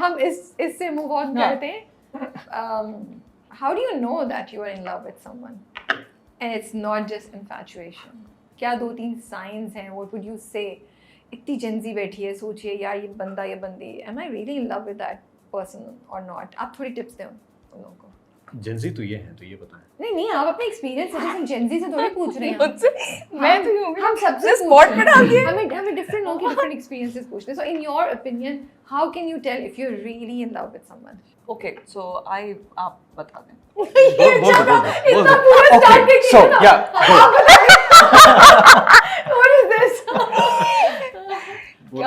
हम इससे move on करते हैं. How do you know that you are in love with someone and it's not just infatuation? क्या 2-3 signs हैं? What would you say? इतनी Gen Z बैठी है, सोचिए यार ये बंदा ये बंदी, am I really in love with that person or not? आप थोड़ी टिप्स दें उन लोगों को. जेंजी तो ये है, तो ये बताएं. नहीं आप अपने एक्सपीरियंस से हम जेंजी से थोड़ी पूछ रहे हैं. मुझसे मैं तो यूं हम सबसे स्पॉट पे डाल दिया. हमें डिफरेंट लोगों के डिफरेंट एक्सपीरियंसेस पूछते हैं. So in your opinion how can you tell if you are really in love with someone? Okay so आप बता दें. इतना पूरा start Okay, so What is this?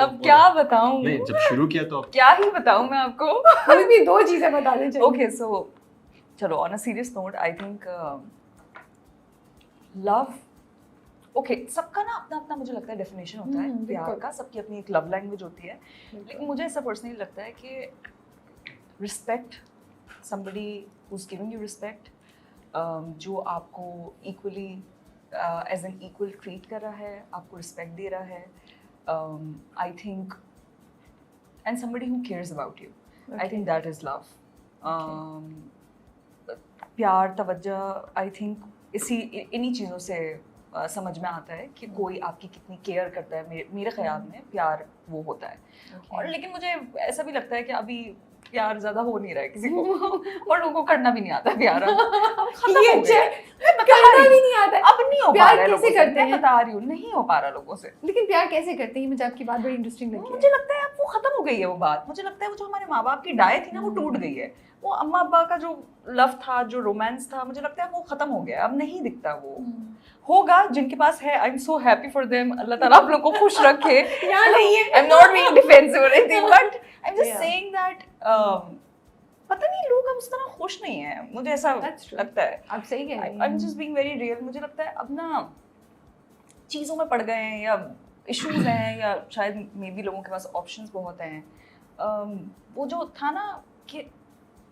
अब क्या बताऊं? नहीं, जब शुरू किया तो क्या ही बताऊं मैं आपको. कोई भी 2 चीजें बता दें. ओके सो चलो on a serious note I think love okay सबका ना अपना अपना मुझे लगता है डेफिनेशन होता है प्यार का. सबकी अपनी एक लव लैंग्वेज होती है. लेकिन मुझे ऐसा पर्सनली लगता है कि respect, somebody who's giving you respect, जो आपको equally as an equal treat कर रहा है, आपको respect दे रहा है, I think, and somebody who cares about you. I think that is love. प्यार, तवज्जो, I think इन्हीं चीज़ों से समझ में आता है कि कोई आपकी कितनी केयर करता है. मेरे ख्याल में प्यार वो होता है. और लेकिन मुझे ऐसा भी लगता है कि अभी प्यार ज्यादा हो नहीं रहा है किसी को और लोगों को करना भी नहीं आता प्यार. करना भी नहीं आता. अब नहीं हो पा रहा है. कैसे करते हैं? बता रही हूँ नहीं हो पा रहा लोगों से. लेकिन प्यार कैसे करते हैं? मुझे आपकी बात बड़ी इंटरेस्टिंग लगी. मुझे लगता है अब वो खत्म हो गई है वो बात. मुझे लगता है वो जो हमारे माँ बाप की डाय थी ना वो टूट गई है. वो अम्मा अब्बा का जो लव था, जो रोमांस था, मुझे लगता है वो खत्म हो गया. अब नहीं दिखता वो. होगा जिनके पास है. I am so happy for them. Allah ताला आप लोगों को खुश रखे. यार नहीं है. I am not being defensive और anything but I am just saying that पता नहीं लोग अब उस तरह खुश नहीं है. मुझे ऐसा लगता है. आप सही कह रहे हैं. आई am just being very real. मुझे लगता है अब ना चीज़ों में पड़ गए हैं या इश्यूज हैं या शायद मे बी लोगों के पास ऑप्शंस बहुत हैं. वो जो था ना कि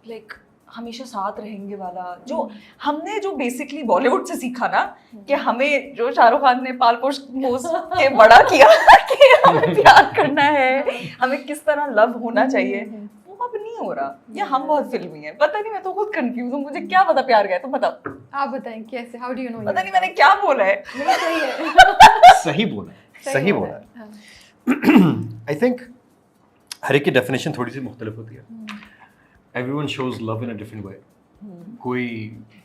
लाइक हमेशा साथ रहेंगे वाला जो हमने जो बेसिकली बॉलीवुड से सीखा ना कि हमें जो शाहरुख खान ने पाल पोस के बड़ा किया कि हमें प्यार करना है, हमें किस तरह लव होना चाहिए, वो अब नहीं हो रहा. या हम बहुत फिल्मी हैं. पता नहीं मैं तो खुद कंफ्यूज हूँ. मुझे क्या पता प्यार का है. तो बताओ आप बताएं कैसे. How do you know? पता नहीं मैंने क्या बोला है. सही है. सही बोला. आई थिंक हर एक की डेफिनेशन थोड़ी सी मुख्तलिफ होती है. Everyone shows love in a different way. कोई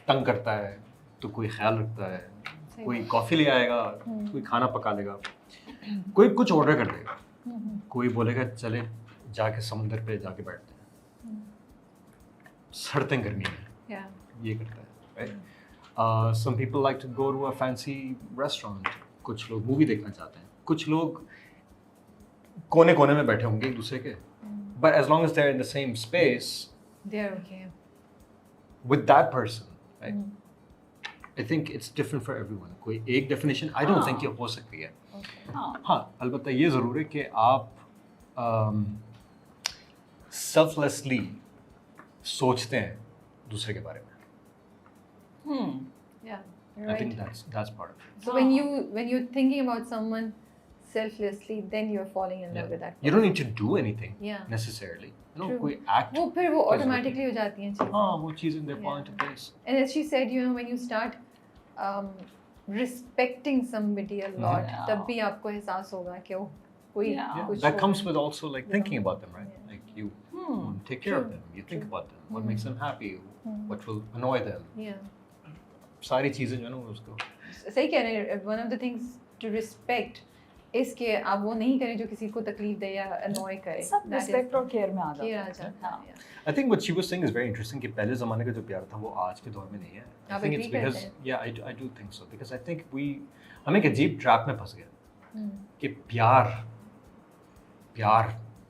तंग करता है तो कोई ख्याल रखता है. कोई कॉफ़ी ले आएगा तो कोई खाना पका लेगा. कोई कुछ ऑर्डर कर देगा. कोई बोलेगा चले जाके समुंदर पे जाके बैठते हैं. शर्तें करनी है. ये करता है. Right? Some people like to go to a fancy restaurant. कुछ लोग मूवी देखना चाहते हैं. कुछ लोग कोने कोने में बैठे होंगे एक दूसरे के. But as long as they're in the same space, they're okay with that person, right? I think it's different for everyone. कोई एक definition I don't think ये हो सकती है. हाँ, अलबत्ता ये ज़रूर है कि आप selflessly सोचते हैं दूसरे के बारे में. Yeah, I think that's part of it. So when you're thinking about someone selflessly, then you're falling in love with that person. You don't need to do anything necessarily. No, कोई act. वो फिर वो automatically हो जाती हैं चीज़ें. हाँ, वो चीज़ें they fall into place. And as she said, you know, when you start respecting somebody a lot, तब भी आपको एहसास होगा कि वो कोई कुछ. That comes with also like thinking about them, right? Like you take care of them, you think about them, what makes them happy, what will annoy them. Yeah. सारी चीज़ें जो है ना उसको. सही कह रहे हैं. One of the things to respect इसके आप वो नहीं करें जो किसी को तकलीफ दे या अनॉय करे. सब रिस्पेक्ट और केयर में आ जाता है. I think what she was saying is very interesting कि पहले ज़माने का जो प्यार था वो आज के दौर में नहीं है. I think it's because I do think so because I think हम एक अजीब ट्रैप में फंस गए कि प्यार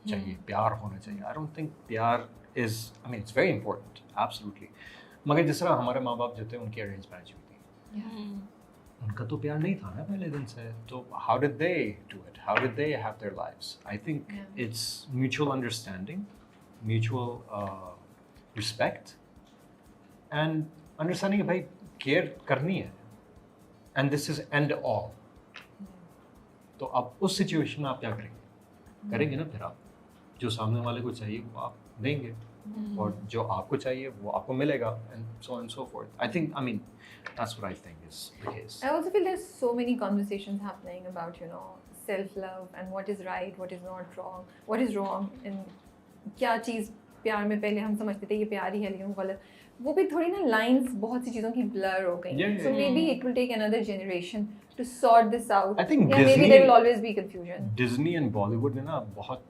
चाहिए, प्यार होना चाहिए. I don't think प्यार is, I mean it's very important, absolutely. मगर जिस तरह हमारे माँ बाप जो थे उनकी अरेंज मैरिज हुई थी. उनका तो प्यार नहीं था ना पहले दिन से. तो how did they do it? How did they have their lives? I think it's mutual understanding, mutual respect, and understanding कि भाई केयर करनी है. And this is end all. तो अब उस सिचुएशन में आप क्या करेंगे? करेंगे ना फिर आप. जो सामने वाले को चाहिए वो आप देंगे और जो आपको चाहिए वो आपको मिलेगा and so and so fourth I think I mean that's what I think is the case. I also feel there's so many conversations happening about, you know, self-love and what is right, what is not wrong, what is wrong, and क्या चीज़ प्यार में पहले हम समझते थे ये प्यार ही है लेकिन वो गलत, वो भी थोड़ी ना लाइंस बहुत सी चीज़ों की blur हो गई. Yeah, So maybe it will take another generation to sort this out. I think Yeah, maybe Disney- there will always be confusion. Disney and Bollywood ने ना बहुत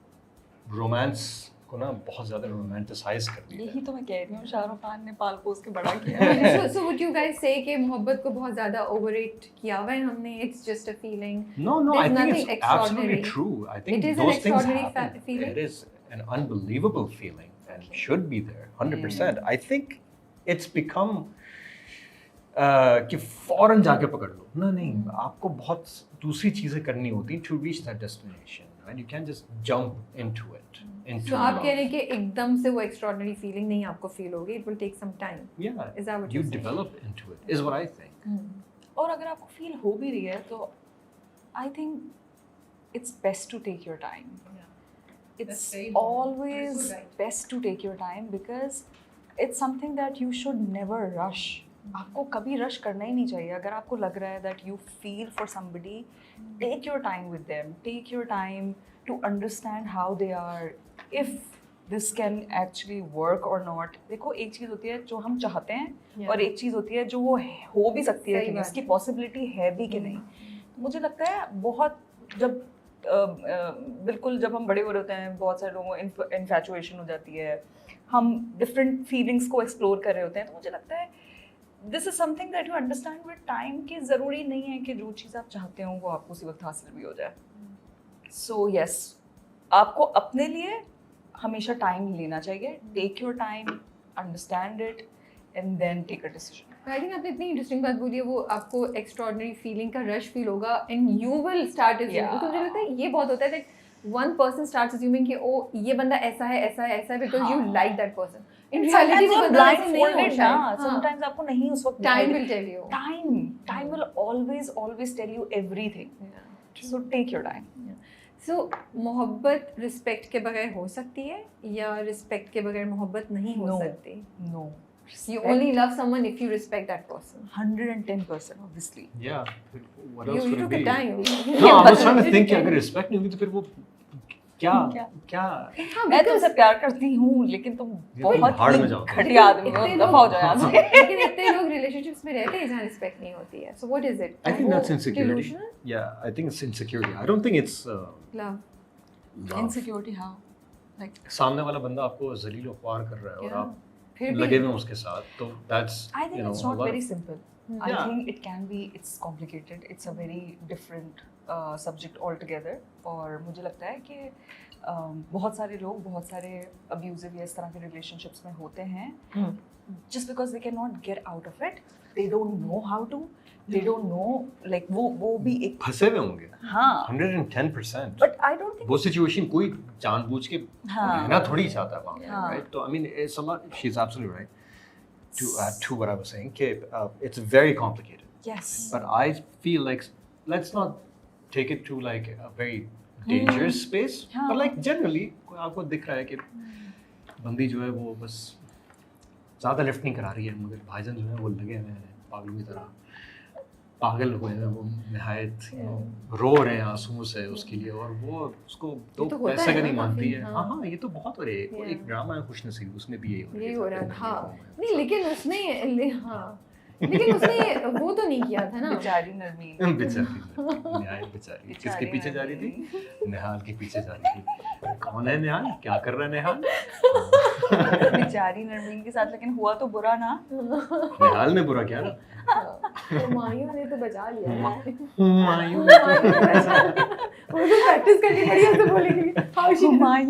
रोमांस को ना बहुत ज़्यादा रोमांटिसाइज कर दिया यही तो मैं कह रही हूँ, शाहरुख खान ने पाल पोस के बड़ा किया So would you guys say कि मोहब्बत को बहुत ज़्यादा overrate किया हुआ है हमने? It's just a feeling. No, I There's think nothing it's absolutely extraordinary. true. I think It is an those things extraordinary happen. feeling? It is an unbelievable feeling and Okay. should be there, 100%. I think it's become कि फौरन जाके पकड़ लो ना, नहीं आपको बहुत दूसरी चीज़ें करनी होती हैं to reach that destination. And you can't just jump into it. Into So आप love. कह रहे हैं कि एकदम से वो extraordinary feeling नहीं आपको feel होगी. It will take some time. Yeah, Is that what you you're saying? develop into it, is what I think. और अगर आपको फील हो भी रही है तो I think it's best to take your time. That's It's very important. always That's so right. best to take your time because it's something that you should never rush. आपको कभी रश करना ही नहीं चाहिए. अगर आपको लग रहा है that you feel for somebody, take your time with them. Take your time to understand how they are. If this can actually work or not. देखो एक चीज़ होती है जो हम चाहते हैं Yeah. और एक चीज़ होती है जो वो हो भी सकती है सही कि नहीं, बात उसकी है। पॉसिबिलिटी है भी कि नहीं. मुझे लगता है बहुत जब बिल्कुल जब हम बड़े हो रहे होते हैं बहुत सारे लोगों को इन्फैचुएशन हो जाती है, हम डिफरेंट फीलिंग्स को एक्सप्लोर कर रहे होते हैं, तो मुझे लगता है this is something that you understand with time कि ज़रूरी नहीं है कि जो चीज़ आप चाहते हो वो आपको उसी वक्त हासिल भी हो जाए. सो यस, आपको अपने लिए हमेशा टाइम लेना चाहिए. Take your time, understand it and then take a decision. I think आपने इतनी इंटरेस्टिंग बात बोली है, वो आपको एक्स्ट्रॉर्डनरी फीलिंग का रश फील होगा and you will start assuming. तो मुझे लगता है ये बहुत होता है that one person starts assuming कि ओ ये बंदा ऐसा है ऐसा है ऐसा है because you like that person. In reality वो बंदा ऐसा नहीं होता है. समटाइम्स आपको नहीं उस वक्त time will tell you. time will always tell you everything. So take your time. सो मोहब्बत रिस्पेक्ट के बगैर हो सकती है या रिस्पेक्ट के बगैर मोहब्बत नहीं हो No. सकती? No. You only love someone if you respect that person. 110% obviously. Yeah. What else You would it took a be? time. No, I was trying to think कि अगर रिस्पेक्ट नहीं होगी तो फिर वो क्या क्या? क्या हाँ, मैं because- तुमसे प्यार करती हूँ लेकिन तुम ये तो बहुत भाड़ ही में जाओ। घटिया आदमी हो, इतने दफा हो जाओ यहाँ से. लेकिन इतने लोग रिलेशनशिप्स में रहते हैं जहाँ रिस्पेक्ट नहीं होती है. So what is it? I think that's वो insecurity. delusional? Yeah, I think it's insecurity. I don't think it's Love. love. Insecurity how? Like सामने वाला बंदा आपको जलील और ख्वार कर रहा है और Yeah. आप फिर भी लगे हुए हैं उसके साथ, तो that's I think you know it's a not lot very of- simple. I Yeah. think it can be, it's complicated. It's a very different subject altogether. और मुझे लगता है कि बहुत सारे लोग बहुत सारे abusive या इस तरह के relationships में होते हैं. Just because they cannot get out of it, they don't know how to. They don't know, like वो भी एक फंसे हुए होंगे हाँ. 110%. But I don't think वो सिचुएशन कोई जानबूझ के हाँ. रहना थोड़ी चाहता है वहाँ पे, हाँ. right? तो I mean it's a lot. She's absolutely right. To add to what I was saying, कि it's very complicated. yes. But I feel like let's not take it to like a very dangerous space. हाँ. But like generally कोई आपको दिख रहा है कि बंदी जो है वो बस ज़्यादा लिफ्ट नहीं करा रही है, मगर भाईजान जो है वो लगे हुए हैं पागलों की तरह, पागल हुए हैं वो निहायत रो रहे हैं आंसुओं से उसके लिए, और वो उसको दो तो होता पैसे है का ना नहीं मानती काफी, है. हाँ. हाँ हाँ, ये तो बहुत हो रही है. Yeah. एक ड्रामा है खुश नसीब, उसमें भी यही हो रहा था. हाँ है. नहीं लेकिन उसने हाँ लेकिन उसने वो तो नहीं किया था ना. बेचारी नरमीन. बेचारी निहायत बेचारी. किसके पीछे जा रही थी? निहाल के पीछे जा रही थी. कौन है निहाल? क्या कर रहा है निहाल? बेचारी नरमीन के साथ, लेकिन हुआ तो बुरा ना. निहाल ने बुरा किया ना. हुमायूं ने तो बचा लिया है. हुमायूं हुमायूं ने बचा लिया. वो तो प्रैक्टिस करनी पड़ी हमसे बोलने के लिए. How she Humayun